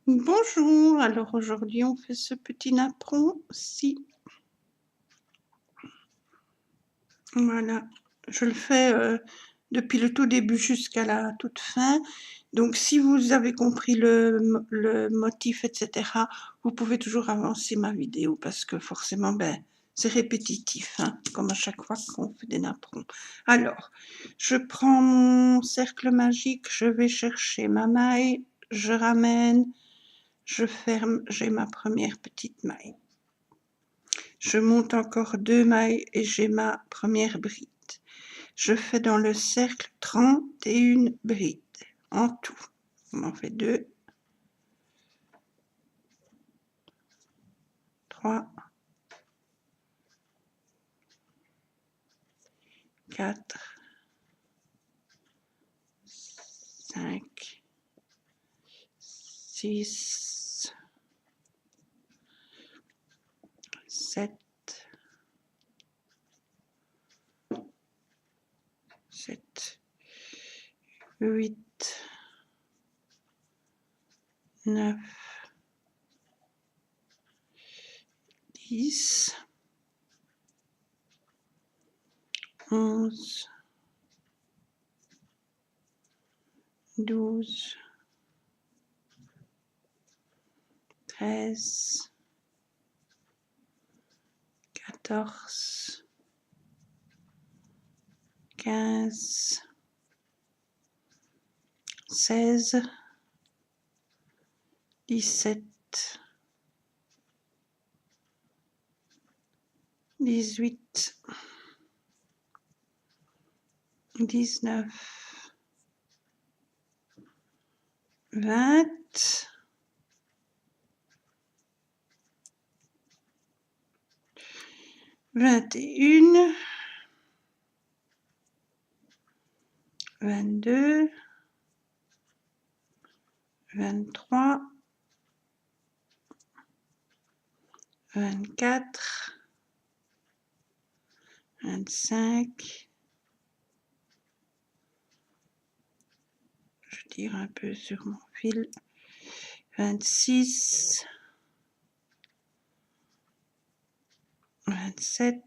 Bonjour, alors aujourd'hui on fait ce petit napperon-ci. Voilà, je le fais depuis le tout début jusqu'à la toute fin. Donc si vous avez compris le motif, etc., vous pouvez toujours avancer ma vidéo parce que forcément, c'est répétitif, hein, comme à chaque fois qu'on fait des napperons. Alors, je prends mon cercle magique, je vais chercher ma maille, je ramène, je ferme, j'ai ma première petite maille. Je monte encore 2 mailles et j'ai ma première bride. Je fais dans le cercle 31 brides en tout. On en fait 2, 3, 4, 5, 6, 7, 8, 9, 10, 11, 12, 13, 14, 15, 16, 17, 18, 19, 20, 21, 22, 23, 24, 25, je tire un peu sur mon fil, 26, 27,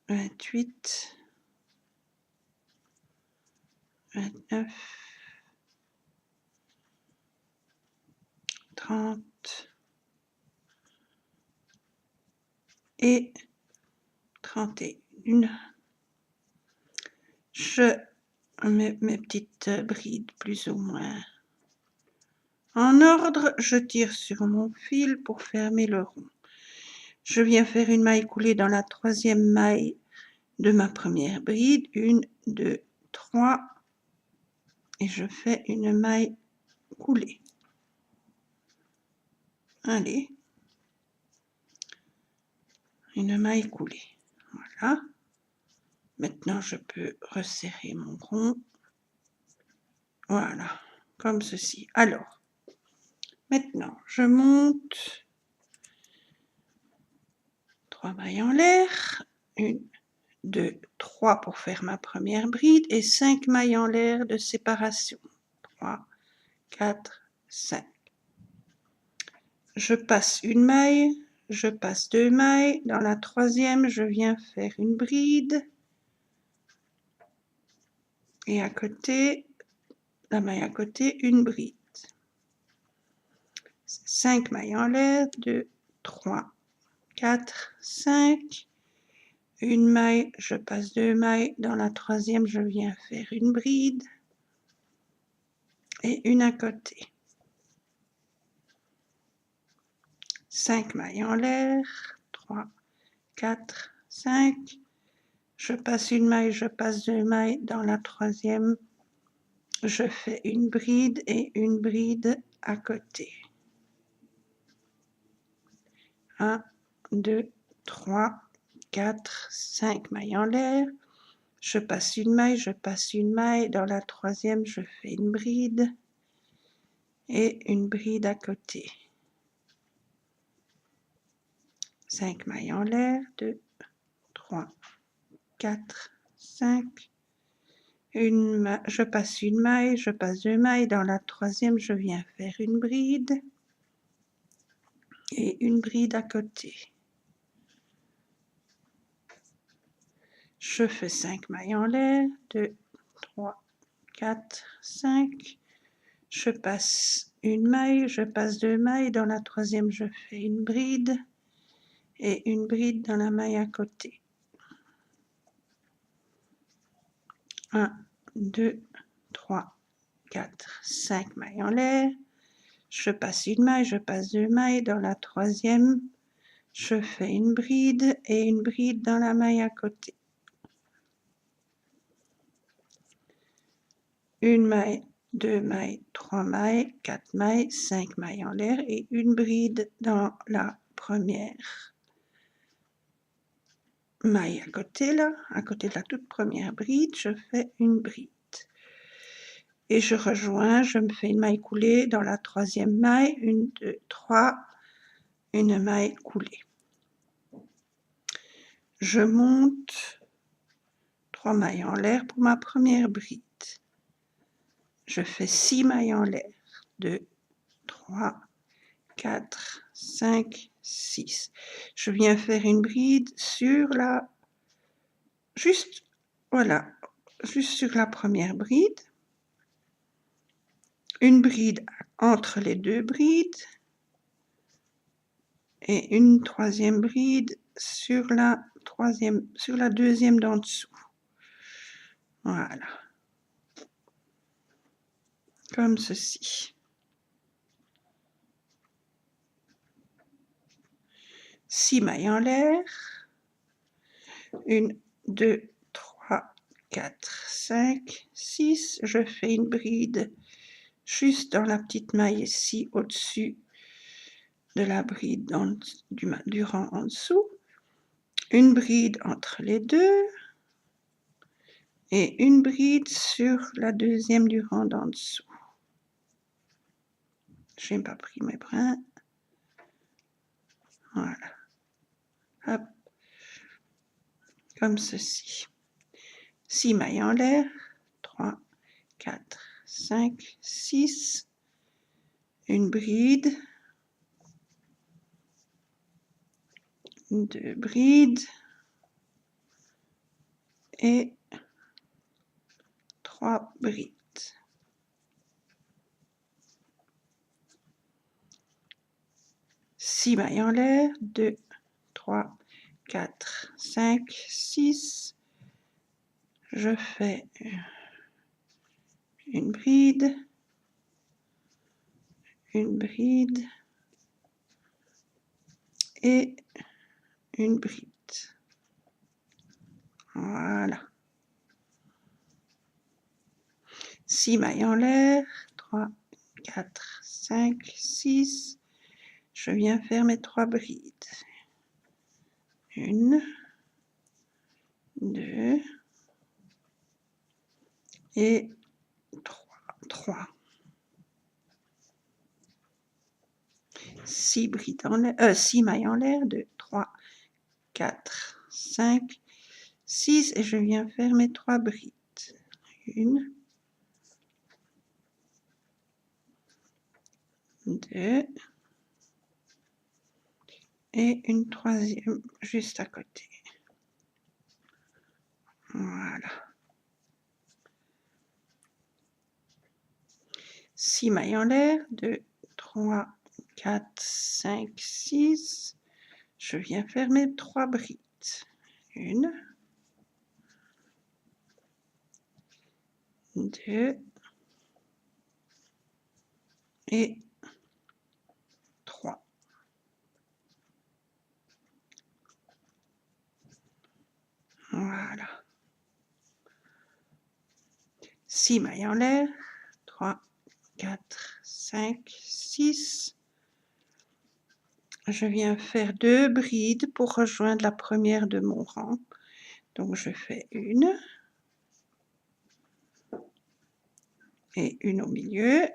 28, 29, 30 et 31. Je mets mes petites brides plus ou moins en ordre. Je tire sur mon fil pour fermer le rond. Je viens faire une maille coulée dans la troisième maille de ma première bride. 1, 2, 3. Et je fais une maille coulée. Allez. Une maille coulée. Voilà. Maintenant, je peux resserrer mon rond. Voilà. Comme ceci. Alors, maintenant, je monte 3 mailles en l'air. 1, 2, 3 pour faire ma première bride et 5 mailles en l'air de séparation. 3, 4, 5. Je passe une maille, je passe 2 mailles. Dans la troisième, je viens faire une bride. Et à côté, la maille à côté, une bride. 5 mailles en l'air, 2, 3, 4, 5. Une maille, je passe 2 mailles. Dans la troisième, je viens faire une bride. Et une à côté. 5 mailles en l'air, 3, 4, 5. Je passe une maille, je passe 2 mailles. Dans la troisième, je fais une bride et une bride à côté. 1, 2, 3, 4, 5 mailles en l'air. Je passe une maille, je passe une maille. Dans la troisième, je fais une bride et une bride à côté. 5 mailles en l'air, 2, 3, 4, 5. je passe une maille, je passe 2 mailles, dans la troisième je viens faire une bride et une bride à côté. Je fais 5 mailles en l'air, 2, 3, 4, 5. Je passe une maille, je passe 2 mailles, dans la troisième je fais une bride et une bride dans la maille à côté. 1, 2, 3, 4, 5 mailles en l'air. Je passe une maille, je passe 2 mailles, dans la troisième je fais une bride et une bride dans la maille à côté. Une maille, 2 mailles, 3 mailles, 4 mailles, 5 mailles en l'air et une bride dans la première maille à côté là, à côté de la toute première bride, je fais une bride. Et je rejoins, je me fais une maille coulée dans la troisième maille, 1, 2, 3, une maille coulée. Je monte 3 mailles en l'air pour ma première bride. Je fais 6 mailles en l'air, 2, 3, 4, 5, 6. Je viens faire une bride sur la, juste, voilà, juste sur la première bride, une bride entre les deux brides et une troisième bride sur la deuxième d'en dessous. Voilà, comme ceci. 6 mailles en l'air, 1, 2, 3, 4, 5, 6. Je fais une bride juste dans la petite maille ici au-dessus de la bride du rang en dessous, une bride entre les deux et une bride sur la deuxième du rang d'en dessous. Je n'ai pas pris mes brins. Voilà. Hop. Comme ceci. 6 mailles en l'air, 3, 4, 5, 6. Une bride, 2 brides et 3 brides. 6 mailles en l'air, 2, 3, 4, 5, 6. Je fais une bride et une bride. Voilà. 6 mailles en l'air, 3, 4, 5, 6. Je viens faire mes 3 brides. 1, 2 et 3. 6 brides en l'air, 6 mailles en l'air, 2, 3, 4, 5, 6 et je viens faire mes 3 brides. 1, 2 et une troisième juste à côté. Voilà. 6 mailles en l'air, 2, 3, 4, 5, 6. Je viens faire mes 3 brides. 1, 2 et 3. Voilà. 6 mailles en l'air, 3, 4, 5, 6. Je viens faire 2 brides pour rejoindre la première de mon rang. Donc je fais une et une au milieu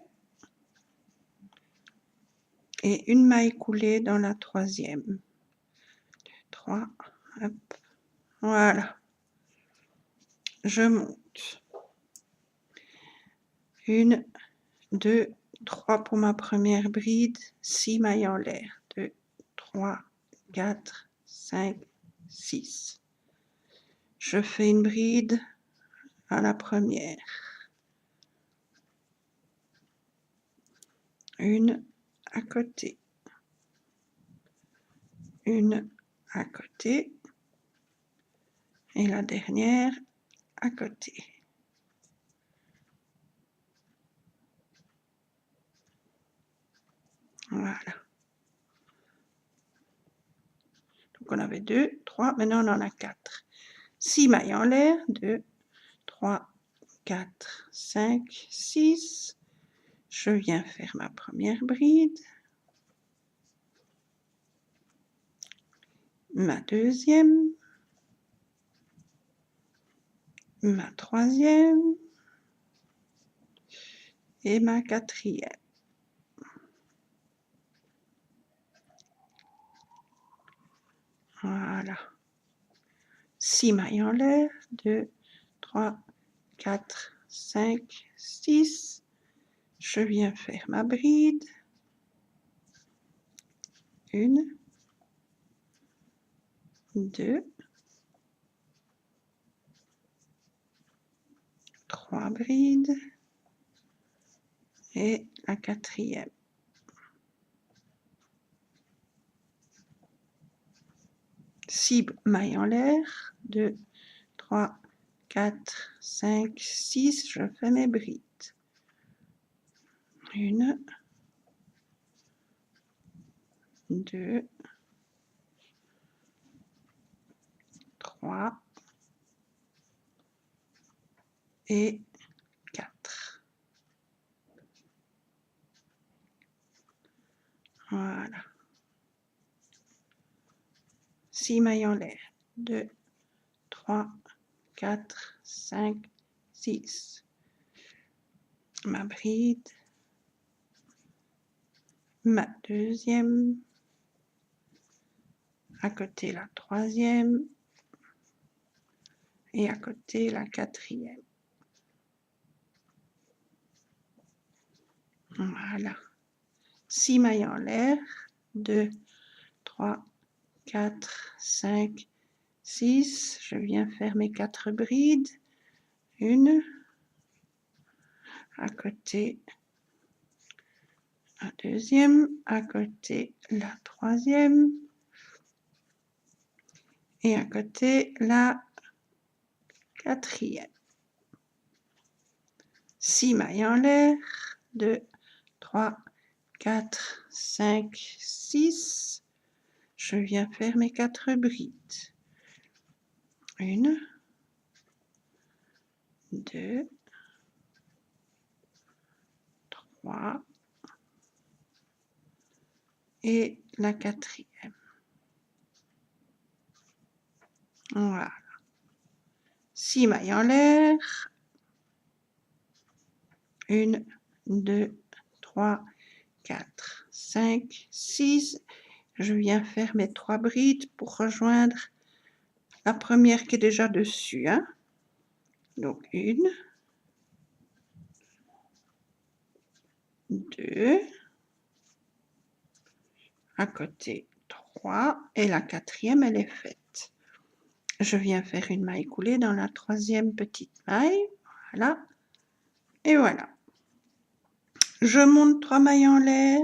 et une maille coulée dans la troisième. 2, 3, hop, voilà. Je monte 1, 2, 3 pour ma première bride, 6 mailles en l'air, 2, 3, 4, 5, 6. Je fais une bride à la première, une à côté, une à côté et la dernière à côté. Voilà. Donc on avait 2, 3, maintenant on en a 4. 6 mailles en l'air, 2, 3, 4, 5, 6. Je viens faire ma première bride, ma deuxième, ma troisième et ma quatrième. Voilà. 6 mailles en l'air, 2, 3, 4, 5, 6. Je viens faire ma bride, 1, 2, 3 brides et la quatrième. 6 mailles en l'air, 2, 3, 4, 5, 6, je fais mes brides. 1, 2, 3 et 4. Voilà. 6 mailles en l'air, 2, 3, 4, 5, 6. Ma bride, ma deuxième, à côté la troisième et à côté la quatrième. Voilà. 6 mailles en l'air, 2, 3, 4, 5, 6. Je viens faire mes 4 brides. 1, à côté la deuxième, à côté la troisième et à côté la quatrième. 6 mailles en l'air, 2, 3, 4, 5, 6. Je viens faire mes 4 brides. 1, 2, 3 et la quatrième. Voilà. 6 mailles en l'air. 1, 2, 3, 4, 5, 6. Je viens faire mes 3 brides pour rejoindre la première qui est déjà dessus. Hein. Donc 1, 2, à côté 3 et la quatrième elle est faite. Je viens faire une maille coulée dans la troisième petite maille. Voilà. Et voilà. Je monte 3 mailles en l'air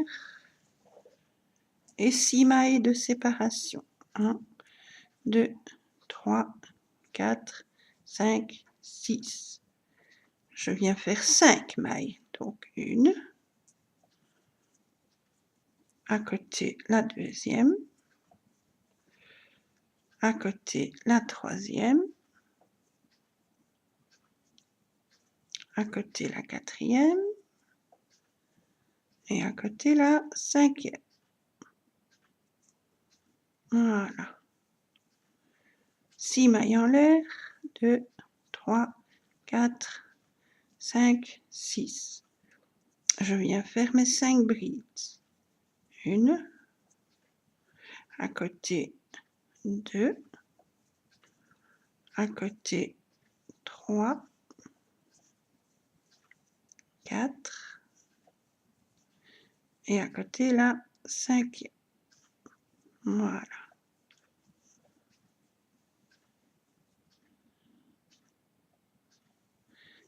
et 6 mailles de séparation. 1, 2, 3, 4, 5, 6. Je viens faire 5 mailles. Donc 1, à côté la deuxième, à côté la troisième, à côté la quatrième et à côté la cinquième. Voilà. 6 mailles en l'air, 2, 3, 4, 5, 6. Je viens faire mes 5 brides. 1, à côté 2, à côté 3, 4 et à côté la 5e. Voilà.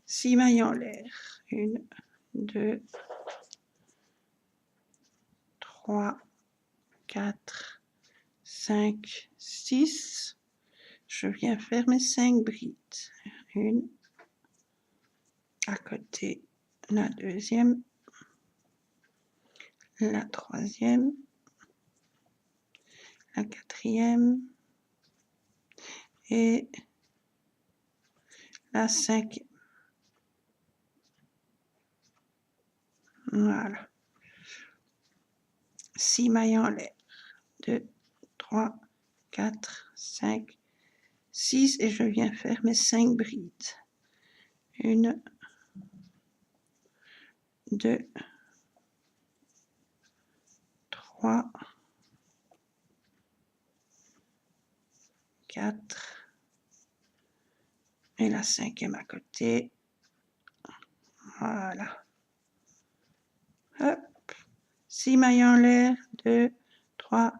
6 mailles en l'air. 1, 2, 3, 4, 5, 6. Je viens faire mes 5 brides. 1, à côté la 2e, la 3e, la 4e et la 5e. Voilà. 6 mailles en l'air. 2, 3, 4, 5, 6 et je viens faire mes 5 brides. 1, 2, 3, 4 et la 5e à côté. Voilà. Hop. 6 mailles en l'air. 2, 3,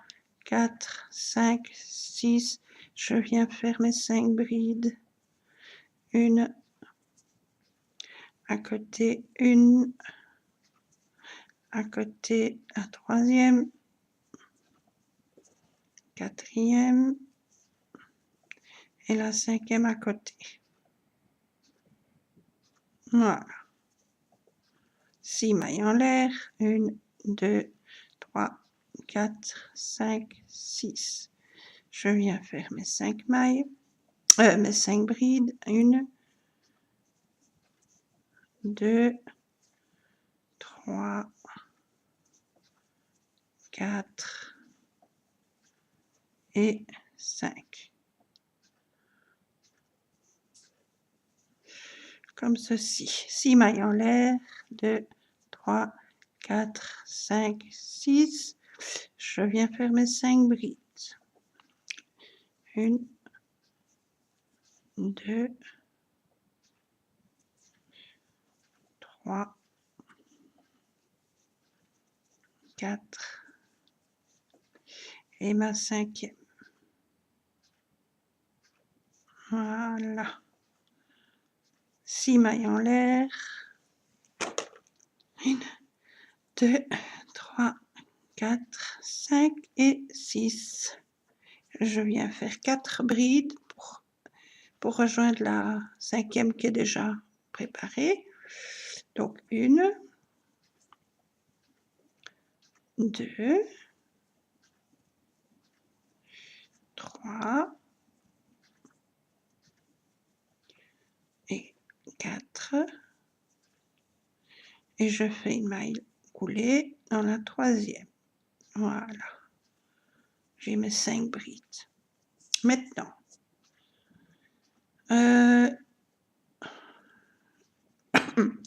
4, 5, 6. Je viens faire mes 5 brides. 1, à côté 1, à côté la 3e, 4e et la 5e à côté. Voilà. 6 mailles en l'air. 1, 2, 3, 4, 5, 6. Je viens faire mes 5 mailles, mes 5 brides. 1, 2, 3, 4 et 5. Comme ceci. 6 mailles en l'air. 2, 3, 4, 5, 6. Je viens faire mes 5 brides. 1, 2, 3, 4 et ma 5e. Voilà. 6 mailles en l'air. 1, 2, 3, 4, 5 et 6. Je viens faire 4 brides pour rejoindre la 5e qui est déjà préparée. Donc 1, 2, 3 et 4 et je fais une maille coulée dans la 3e. Voilà. J'ai mes 5 brides. Maintenant,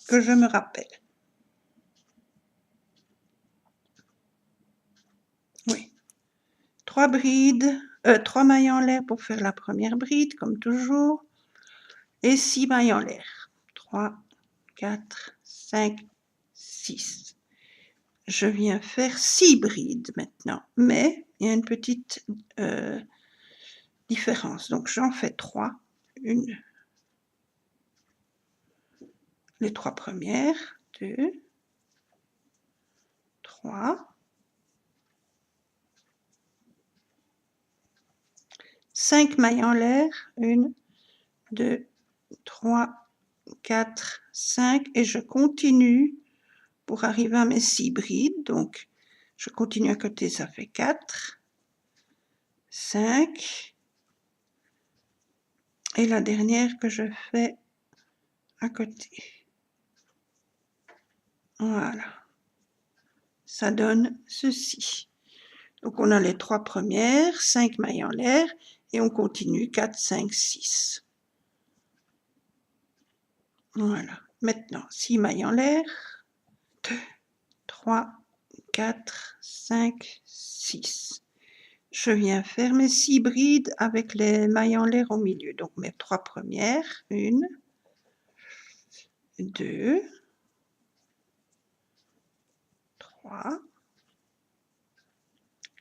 que je me rappelle. Oui. 3 brides, 3 mailles en l'air pour faire la première bride, comme toujours. Et 6 mailles en l'air. 3, 4, 5, 6. Je viens faire 6 brides maintenant. Mais il y a une petite différence. Donc j'en fais 3. Les 3 premières. 2, 3. 5 mailles en l'air. 1, 2, 3, 4, 5. Et je continue pour arriver à mes 6 brides. Donc, je continue à côté, ça fait 4, 5. Et la dernière que je fais à côté. Voilà. Ça donne ceci. Donc, on a les 3 premières, 5 mailles en l'air, et on continue 4, 5, 6. Voilà. Maintenant, 6 mailles en l'air. 2, 3, 4, 5, 6. Je viens faire mes 6 brides avec les mailles en l'air au milieu. Donc, mes 3 premières. 1, 2, 3,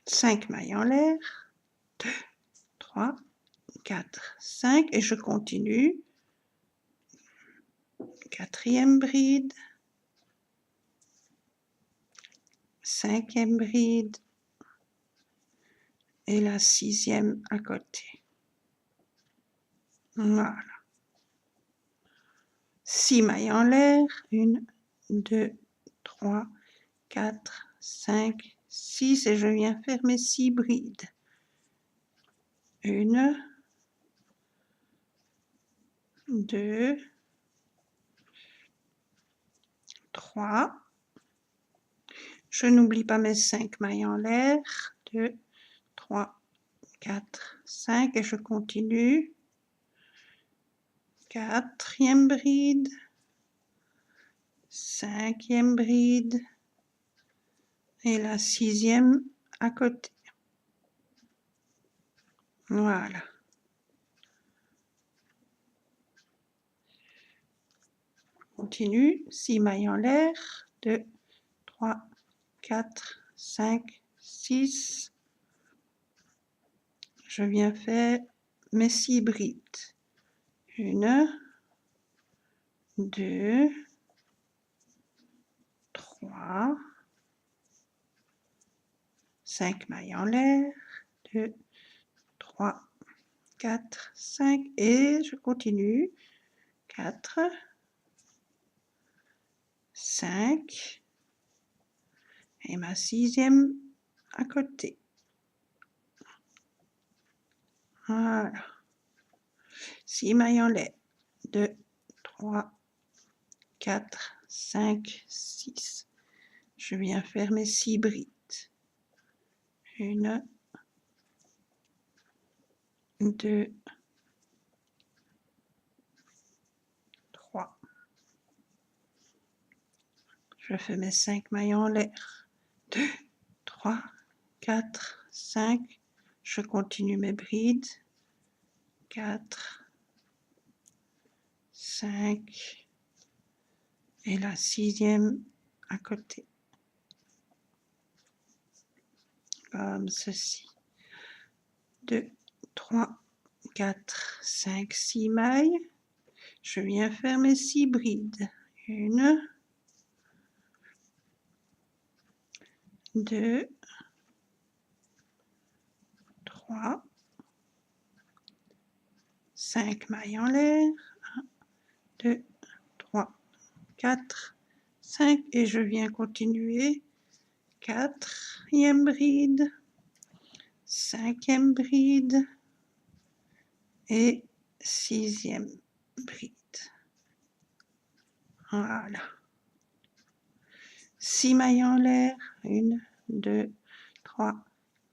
5 mailles en l'air, 2, 3, 4, 5 et je continue. Quatrième bride, cinquième bride et la sixième à côté. Voilà. 6 mailles en l'air, 1, 2, 3, 4, 5, 6 et je viens faire mes 6 brides. 1, 2, 3. Je n'oublie pas mes 5 mailles en l'air. 2, 3, 4, 5 et je continue. Quatrième bride. Cinquième bride. Et la sixième à côté. Voilà. Continue. 6 mailles en l'air. 2, 3, 4, 5, 6. Je viens faire mes 6 brides. 1, 2, 3, 5 mailles en l'air, 2, 3, 4, 5 et je continue. 4, 5 et ma sixième à côté. Voilà. 6 mailles en l'air. 2, 3, 4, 5, 6. Je viens faire mes 6 brides. 1, 2, 3. Je fais mes 5 mailles en l'air. 2, 3, 4, 5. Je continue mes brides. 4, 5 et la sixième à côté. Comme ceci. 2, 3, 4, 5, 6 mailles. Je viens faire mes 6 brides. 1, 2, 3, 5 mailles en l'air. 1, 2, 3, 4, 5 et je viens continuer. Quatrième bride, cinquième bride et sixième bride. Voilà. 6 mailles en l'air, 1, 2, 3,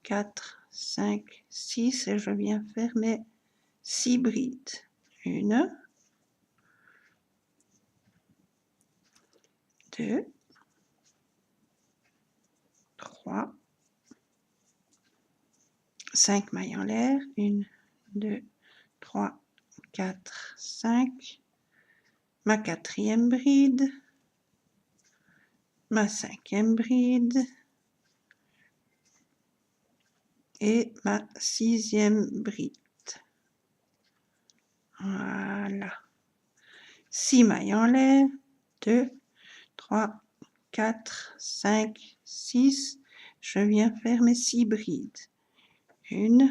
4, 5, 6 et je viens faire mes 6 brides. 1, 2, 3, 5 mailles en l'air, 1, 2, 3, 4, 5, ma quatrième bride, ma cinquième bride et ma sixième bride. Voilà. 6 mailles en l'air, 2, 3, 4, 5, 6. Je viens faire mes 6 brides. 1,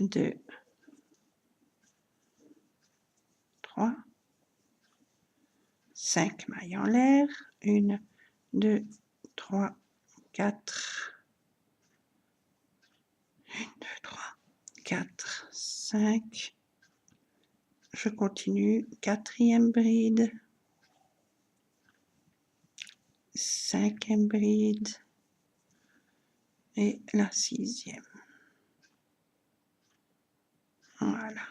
2, 3, 5 mailles en l'air, 1, 2, 3, 4, 1, 2, 3, 4, 5, je continue, quatrième bride, cinquième bride et la sixième. Voilà.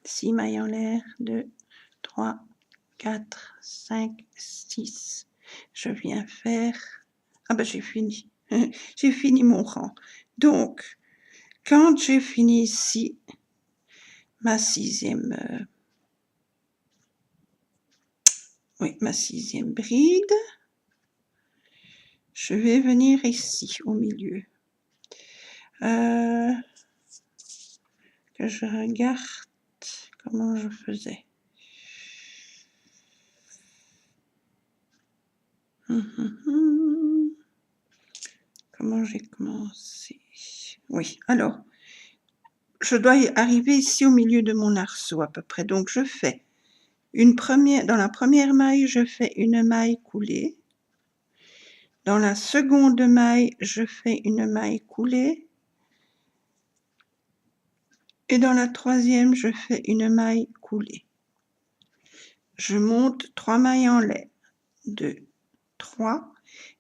6 mailles en l'air, 2, 3, 4, 5, 6. Je viens faire... Ah ben j'ai fini. J'ai fini mon rang. Donc, quand j'ai fini ici, ma sixième oui, ma 6e bride. Je vais venir ici, au milieu. Que je regarde comment je faisais. Comment j'ai commencé? Oui, alors, je dois y arriver ici au milieu de mon arceau à peu près. Donc, je fais dans la première maille, je fais une maille coulée. Dans la seconde maille, je fais une maille coulée. Et dans la troisième, je fais une maille coulée. Je monte 3 mailles en l'air. 2, 3.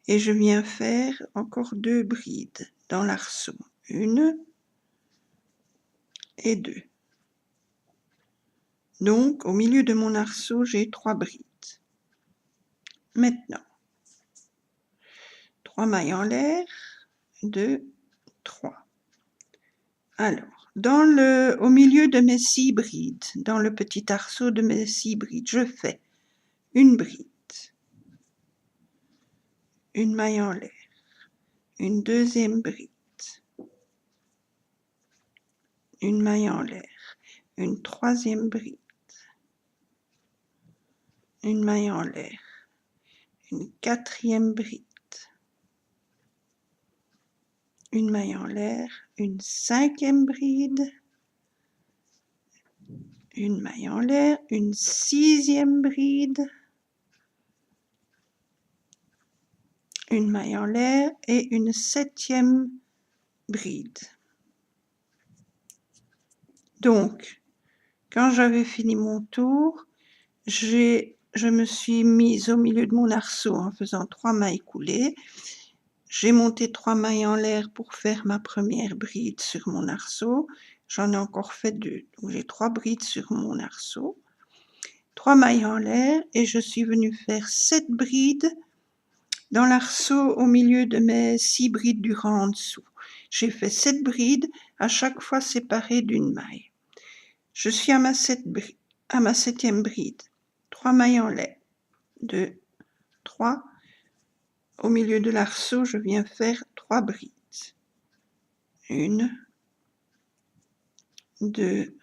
Et je viens faire encore 2 brides dans l'arceau. 1 et 2. Donc, au milieu de mon arceau, j'ai 3 brides. Maintenant, 3 mailles en l'air, 2, 3. Alors, au milieu de mes 6 brides, dans le petit arceau de mes 6 brides, je fais une bride, une maille en l'air, une deuxième bride, une maille en l'air, une troisième bride, une maille en l'air, une quatrième bride, une maille en l'air, une cinquième bride, une maille en l'air, une sixième bride, une maille en l'air et une septième bride. Donc, quand j'avais fini mon tour, je me suis mise au milieu de mon arceau en faisant 3 mailles coulées. J'ai monté 3 mailles en l'air pour faire ma première bride sur mon arceau. J'en ai encore fait 2. Donc j'ai 3 brides sur mon arceau. 3 mailles en l'air et je suis venue faire 7 brides dans l'arceau au milieu de mes 6 brides du rang en dessous. J'ai fait 7 brides, à chaque fois séparées d'une maille. Je suis à ma 7e bride. 3 mailles en l'air. 2, 3. Au milieu de l'arceau, je viens faire 3 brides. 1, 2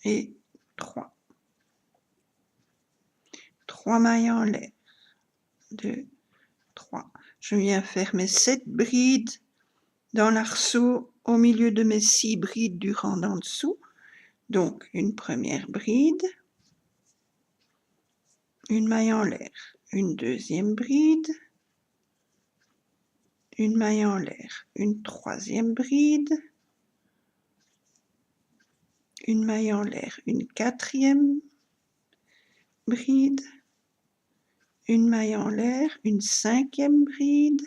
et 3. 3 mailles en l'air. 2, 3. Je viens faire mes 7 brides dans l'arceau au milieu de mes 6 brides du rang d'en dessous. Donc, une première bride, une maille en l'air, une deuxième bride, une maille en l'air, une troisième bride, une maille en l'air, une quatrième bride, une maille en l'air, une cinquième bride,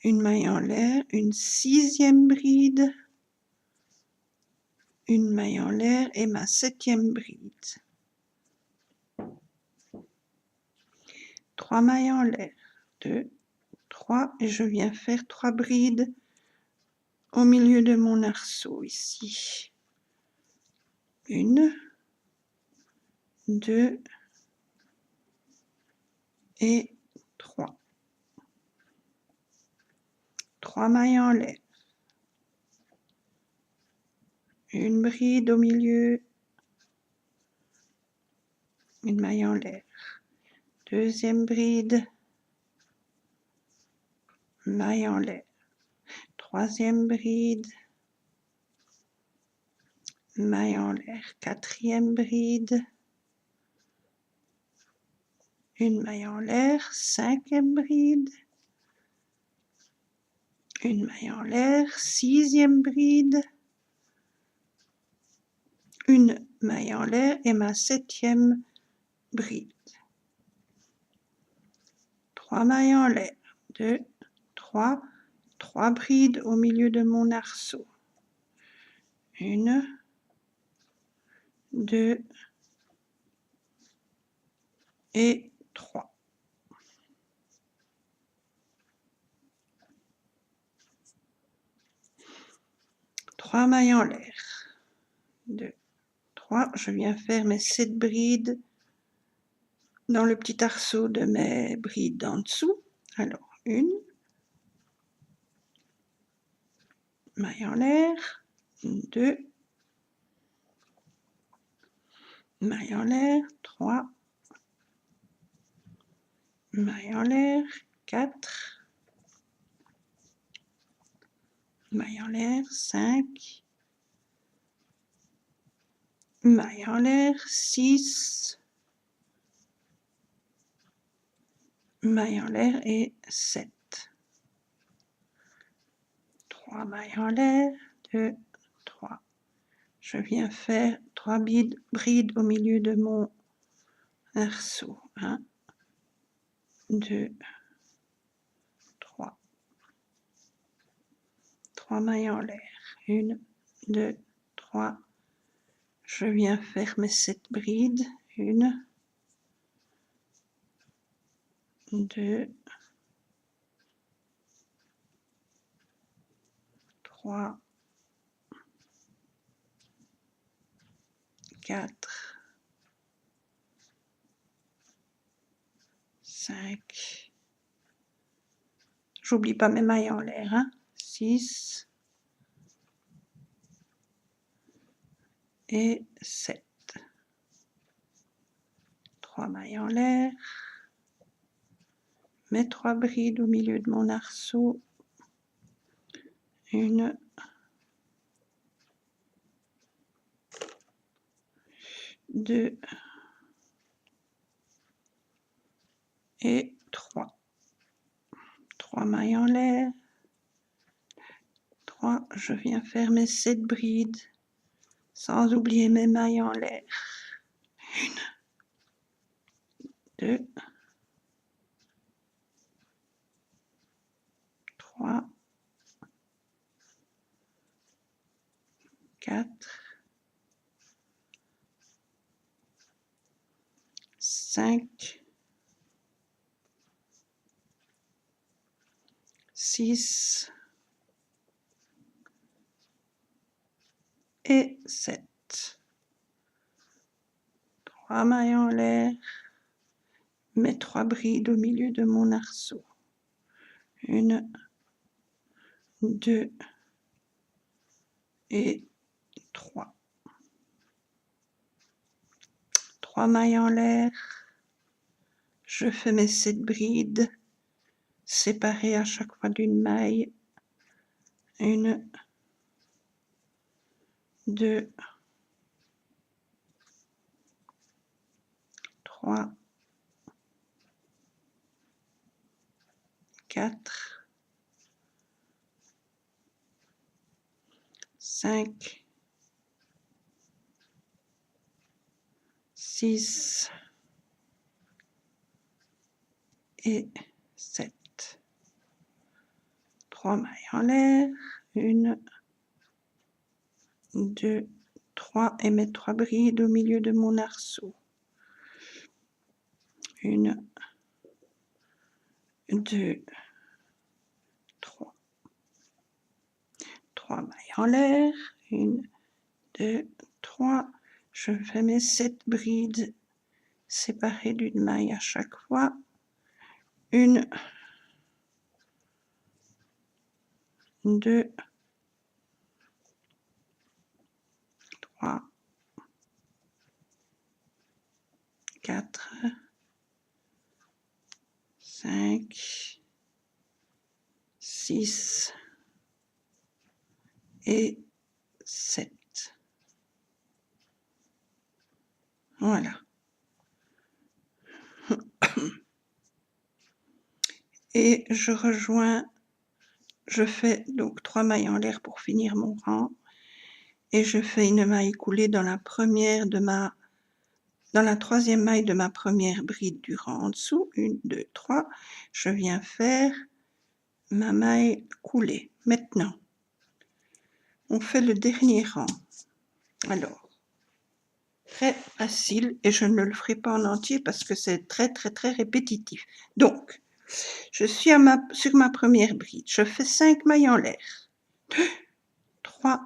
une maille en l'air, une sixième bride, une maille en l'air et ma septième bride. 3 mailles en l'air, 2, 3 et je viens faire 3 brides au milieu de mon arceau ici. 1, 2 et 3. 3 mailles en l'air. Une bride au milieu, une maille en l'air. Deuxième bride, maille en l'air. Troisième bride, maille en l'air. Quatrième bride, une maille en l'air. Cinquième bride, une maille en l'air. Sixième bride, une maille en l'air et ma septième bride. 3 mailles en l'air, 2, 3, 3 brides au milieu de mon arceau. 1, 2 et 3. 3 mailles en l'air. 2, 3. Je viens faire mes 7 brides dans le petit arceau de mes brides en dessous. Alors, 1, maille en l'air, 2, maille en l'air, 3, maille en l'air, 4, maille en l'air, 5, maille en l'air, 6, maille en l'air et 7. 3 mailles en l'air, 2, 3. Je viens faire 3 brides au milieu de mon arceau. 1, 2, 3. 3 mailles en l'air. 1, 2, 3. Je viens faire mes 7 brides. 1, 2, 3, 4, 5. J'oublie pas mes mailles en l'air. 6 et 7. 3 mailles en l'air. Mes 3 brides au milieu de mon arceau. 1, 2 et 3. 3 mailles en l'air. 3, je viens faire mes 7 brides sans oublier mes mailles en l'air. 1, 2, 3, 4, 5, 6 et 7. 3 mailles en l'air, mes 3 brides au milieu de mon arceau. 1, 2 et 3. 3 mailles en l'air, je fais mes 7 brides séparées à chaque fois d'une maille. 1, 2, 3, 4, 5, 6 et 7. 3 mailles en l'air, 1, 2, 3 et mes 3 brides au milieu de mon arceau. 1, 2, 3. 3 mailles en l'air, 1, 2, 3. Je fais mes 7 brides séparées d'une maille à chaque fois. 1, 2, 3, 4, 5, 6 et 7. Voilà. Et je fais donc 3 mailles en l'air pour finir mon rang. Et je fais une maille coulée dans la troisième maille de ma première bride du rang en dessous. 1, 2, 3. Je viens faire ma maille coulée. Maintenant, on fait le dernier rang. Alors, très facile, et je ne le ferai pas en entier parce que c'est très répétitif. Donc, je suis sur ma première bride. Je fais 5 mailles en l'air. 2, 3,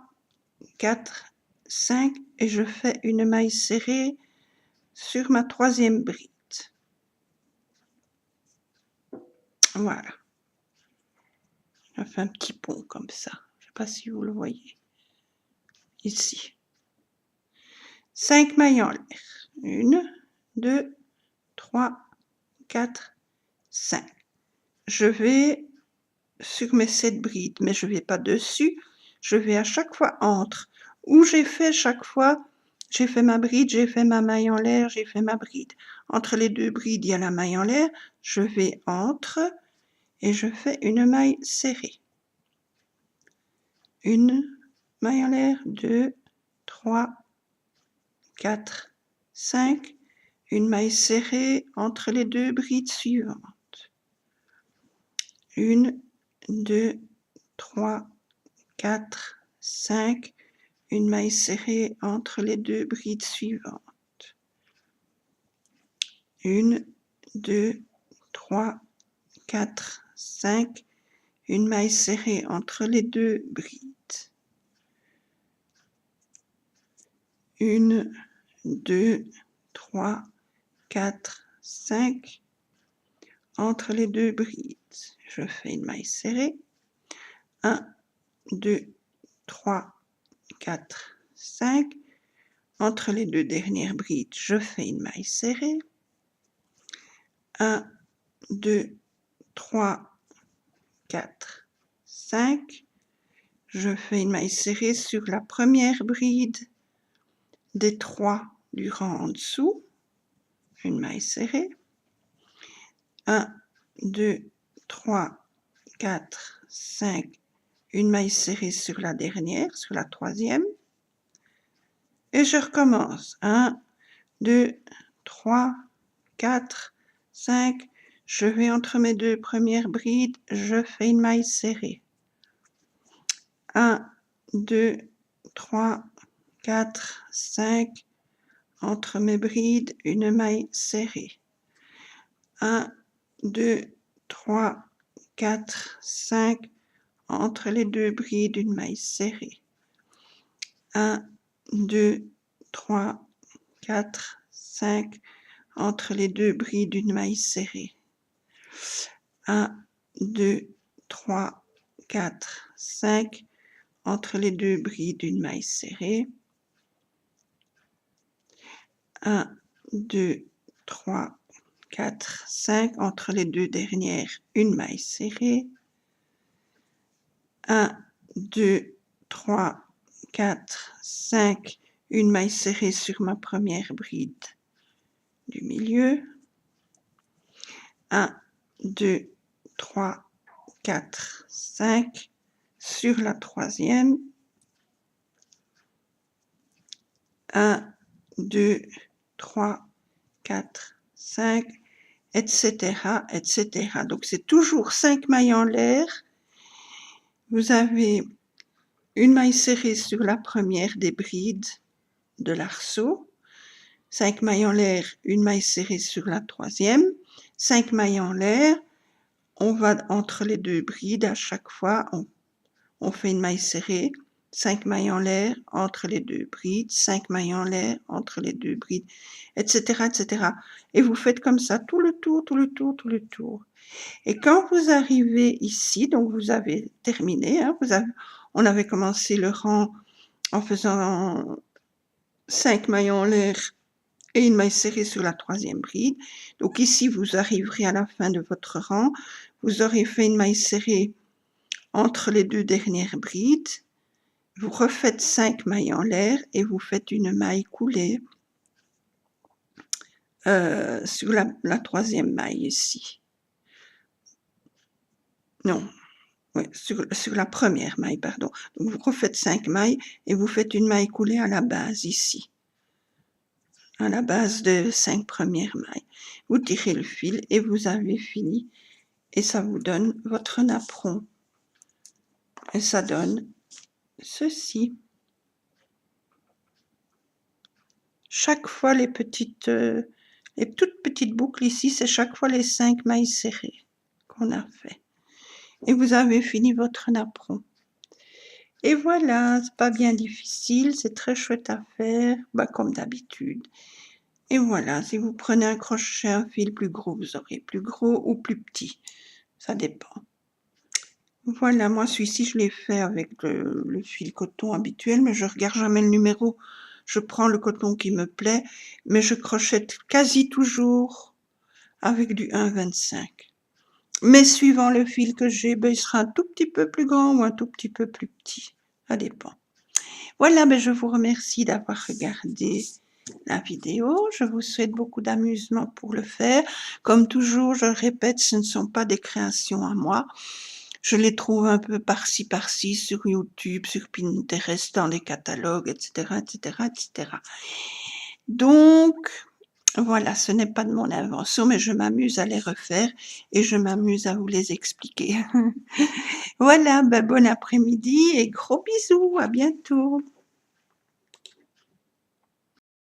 4, 5 et je fais une maille serrée sur ma troisième bride. Voilà. Je fais un petit pont comme ça. Je ne sais pas si vous le voyez. Ici. 5 mailles en l'air. 1, 2, 3, 4, 5. Je vais sur mes 7 brides, mais je ne vais pas dessus. Je vais à chaque fois entre. Où j'ai fait chaque fois, j'ai fait ma bride, j'ai fait ma maille en l'air, j'ai fait ma bride. Entre les deux brides, il y a la maille en l'air. Je vais entre et je fais une maille serrée. Une maille en l'air, 2, 3, 4, 5. Une maille serrée entre les deux brides suivantes. 1, 2, 3, 4, 5. Une maille serrée entre les deux brides suivantes. 1, 2, 3, 4, 5. Une maille serrée entre les deux brides. 1, 2, 3, 4, 5. Entre les deux brides, je fais une maille serrée. 1, 2, 3, 4, 5. Entre les deux dernières brides, je fais une maille serrée. 1, 2, 3, 4, 5. Je fais une maille serrée sur la première bride des 3 du rang en dessous. Une maille serrée. 1, 2, 3, 4, 5. Une maille serrée sur la dernière, sur la troisième. Et je recommence. 1, 2, 3, 4, 5. Je vais entre mes deux premières brides, je fais une maille serrée. 1, 2, 3, 4, 5. Entre mes brides, une maille serrée. 1, 2, 3, 4, 5. Entre les deux brides, une maille serrée. 1, 2, 3, 4, 5. Entre les deux brides, une maille serrée. 1, 2, 3, 4, 5. Entre les deux brides, une maille serrée. 1, 2, 3, 4, 5. Entre les deux dernières, une maille serrée. 1, 2, 3, 4, 5. Une maille serrée sur ma première bride du milieu. 1, 2, 3, 4, 5. Sur la troisième. 1, 2, 3, 4, 5, etc., etc. Donc, c'est toujours 5 mailles en l'air. Vous avez une maille serrée sur la première des brides de l'arceau. 5 mailles en l'air, une maille serrée sur la troisième. 5 mailles en l'air. On va entre les deux brides. À chaque fois, on fait une maille serrée. 5 mailles en l'air entre les deux brides, 5 mailles en l'air entre les deux brides, etc., etc. Et vous faites comme ça tout le tour, tout le tour, tout le tour. Et quand vous arrivez ici, donc vous avez terminé, hein, on avait commencé le rang en faisant 5 mailles en l'air et une maille serrée sur la troisième bride. Donc ici, vous arriverez à la fin de votre rang, vous aurez fait une maille serrée entre les deux dernières brides. Vous refaites 5 mailles en l'air et vous faites une maille coulée sur la troisième maille ici. Non, oui, sur la première maille, pardon. Donc vous refaites 5 mailles et vous faites une maille coulée à la base ici. À la base de 5 premières mailles. Vous tirez le fil et vous avez fini. Et ça vous donne votre napperon. Et ça donne ceci. Chaque fois les toutes petites boucles ici, c'est chaque fois les 5 mailles serrées qu'on a fait. Et vous avez fini votre napperon. Et voilà, c'est pas bien difficile, c'est très chouette à faire, bah, comme d'habitude. Et voilà, si vous prenez un crochet, un fil plus gros, vous aurez plus gros ou plus petit, ça dépend. Voilà, moi celui-ci je l'ai fait avec le fil coton habituel, mais je regarde jamais le numéro. Je prends le coton qui me plaît, mais je crochète quasi toujours avec du 1,25. Mais suivant le fil que j'ai, ben, il sera un tout petit peu plus grand ou un tout petit peu plus petit, ça dépend. Voilà, ben, je vous remercie d'avoir regardé la vidéo. Je vous souhaite beaucoup d'amusement pour le faire. Comme toujours, je répète, ce ne sont pas des créations à moi. Je les trouve un peu par-ci, par-ci, sur YouTube, sur Pinterest, dans les catalogues, etc., etc., etc. Donc, voilà, ce n'est pas de mon invention, mais je m'amuse à les refaire et je m'amuse à vous les expliquer. Voilà, ben, bon après-midi et gros bisous, à bientôt.